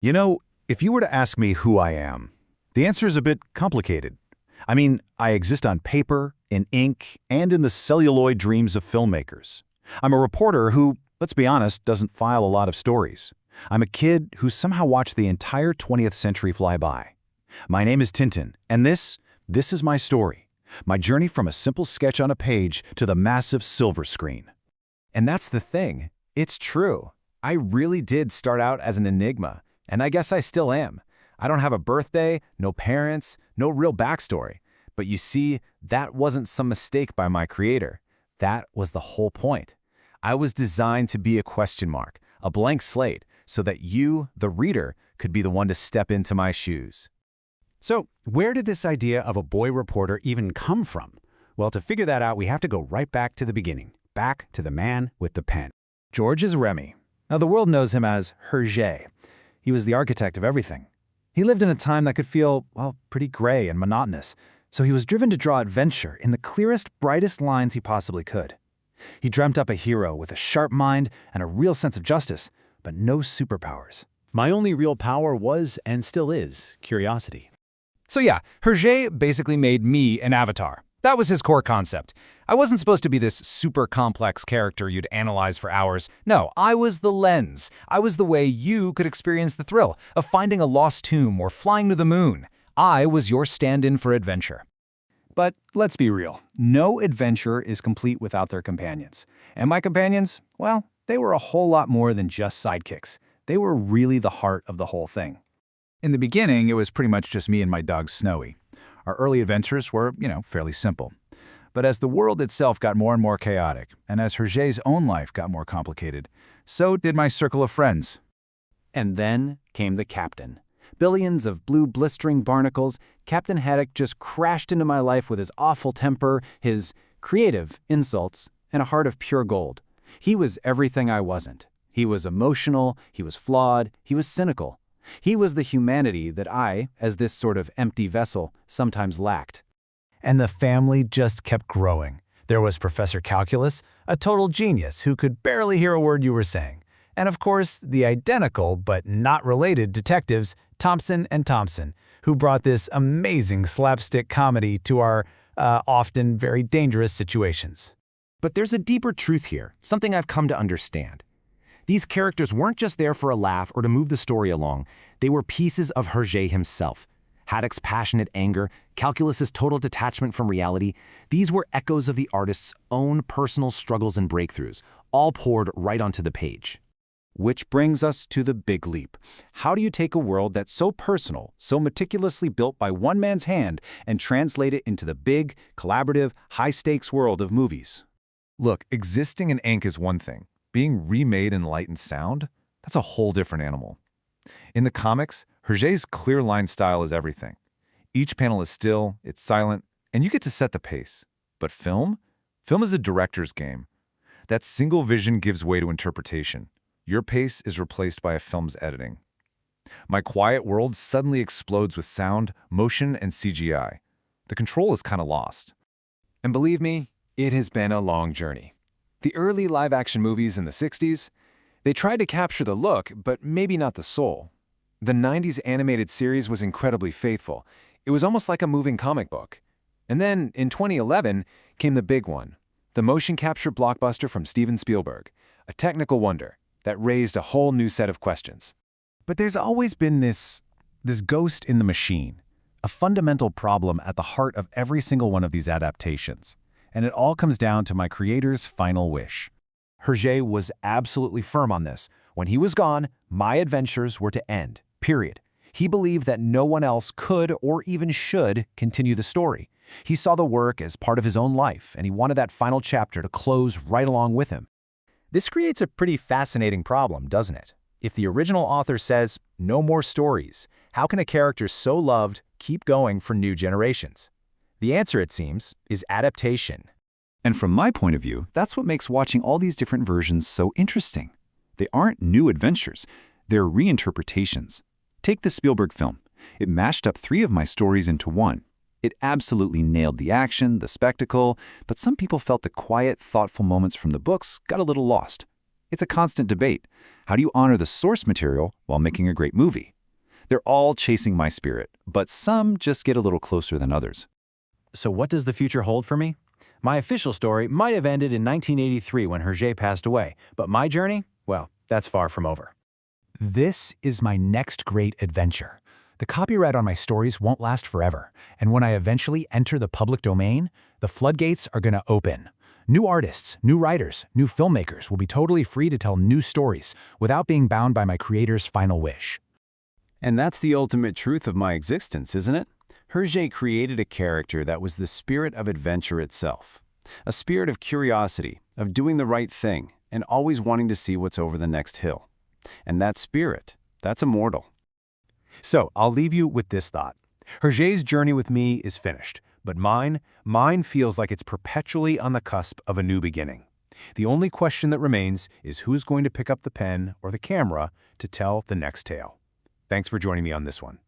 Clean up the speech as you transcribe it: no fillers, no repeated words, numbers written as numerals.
You know, if you were to ask me who I am, the answer is a bit complicated. I mean, I exist on paper, in ink, and in the celluloid dreams of filmmakers. I'm a reporter who, let's be honest, doesn't file a lot of stories. I'm a kid who somehow watched the entire 20th century fly by. My name is Tintin, and this is my story. My journey from a simple sketch on a page to the massive silver screen. And that's the thing. It's true. I really did start out as an enigma, and I guess I still am. I don't have a birthday, no parents, no real backstory. But you see, that wasn't some mistake by my creator. That was the whole point. I was designed to be a question mark, a blank slate, so that you, the reader, could be the one to step into my shoes. So, where did this idea of a boy reporter even come from? Well, to figure that out, we have to go right back to the beginning, back to the man with the pen. Georges Remy. Now, the world knows him as Hergé. He was the architect of everything. He lived in a time that could feel, well, pretty gray and monotonous, so he was driven to draw adventure in the clearest, brightest lines he possibly could. He dreamt up a hero with a sharp mind and a real sense of justice, but no superpowers. My only real power was, and still is, curiosity. So yeah, Hergé basically made me an avatar. That was his core concept. I wasn't supposed to be this super complex character you'd analyze for hours. No, I was the lens. I was the way you could experience the thrill of finding a lost tomb or flying to the moon. I was your stand-in for adventure. But let's be real. No adventure is complete without their companions. And my companions, well, they were a whole lot more than just sidekicks. They were really the heart of the whole thing. In the beginning, it was pretty much just me and my dog Snowy. Our early adventures were, fairly simple. But as the world itself got more and more chaotic, and as Hergé's own life got more complicated, so did my circle of friends. And then came the captain. Billions of blue blistering barnacles, Captain Haddock just crashed into my life with his awful temper, his creative insults, and a heart of pure gold. He was everything I wasn't. He was emotional, he was flawed, he was cynical. He was the humanity that I, as this sort of empty vessel, sometimes lacked. And the family just kept growing. There was Professor Calculus, a total genius who could barely hear a word you were saying. And of course, the identical but not related detectives, Thompson and Thompson, who brought this amazing slapstick comedy to our often very dangerous situations. But there's a deeper truth here, something I've come to understand. These characters weren't just there for a laugh or to move the story along. They were pieces of Hergé himself. Haddock's passionate anger, Calculus's total detachment from reality, these were echoes of the artist's own personal struggles and breakthroughs, all poured right onto the page. Which brings us to the big leap. How do you take a world that's so personal, so meticulously built by one man's hand, and translate it into the big, collaborative, high-stakes world of movies? Look, existing in ink is one thing. Being remade in light and sound, that's a whole different animal. In the comics, Hergé's clear line style is everything. Each panel is still, it's silent, and you get to set the pace. But film? Film is a director's game. That single vision gives way to interpretation. Your pace is replaced by a film's editing. My quiet world suddenly explodes with sound, motion, and CGI. The control is kind of lost. And believe me, it has been a long journey. The early live-action movies in the 60s, they tried to capture the look, but maybe not the soul. The 90s animated series was incredibly faithful. It was almost like a moving comic book. And then, in 2011, came the big one, the motion capture blockbuster from Steven Spielberg, a technical wonder that raised a whole new set of questions. But there's always been this ghost in the machine, a fundamental problem at the heart of every single one of these adaptations. And it all comes down to my creator's final wish. Hergé was absolutely firm on this. When he was gone, my adventures were to end, period. He believed that no one else could or even should continue the story. He saw the work as part of his own life, and he wanted that final chapter to close right along with him. This creates a pretty fascinating problem, doesn't it? If the original author says, no more stories, how can a character so loved keep going for new generations? The answer, it seems, is adaptation. And from my point of view, that's what makes watching all these different versions so interesting. They aren't new adventures, they're reinterpretations. Take the Spielberg film. It mashed up 3 of my stories into one. It absolutely nailed the action, the spectacle, but some people felt the quiet, thoughtful moments from the books got a little lost. It's a constant debate. How do you honor the source material while making a great movie? They're all chasing my spirit, but some just get a little closer than others. So what does the future hold for me? My official story might have ended in 1983 when Hergé passed away, but my journey, well, that's far from over. This is my next great adventure. The copyright on my stories won't last forever, and when I eventually enter the public domain, the floodgates are going to open. New artists, new writers, new filmmakers will be totally free to tell new stories without being bound by my creator's final wish. And that's the ultimate truth of my existence, isn't it? Hergé created a character that was the spirit of adventure itself. A spirit of curiosity, of doing the right thing, and always wanting to see what's over the next hill. And that spirit, that's immortal. So, I'll leave you with this thought. Hergé's journey with me is finished, but mine feels like it's perpetually on the cusp of a new beginning. The only question that remains is who's going to pick up the pen or the camera to tell the next tale. Thanks for joining me on this one.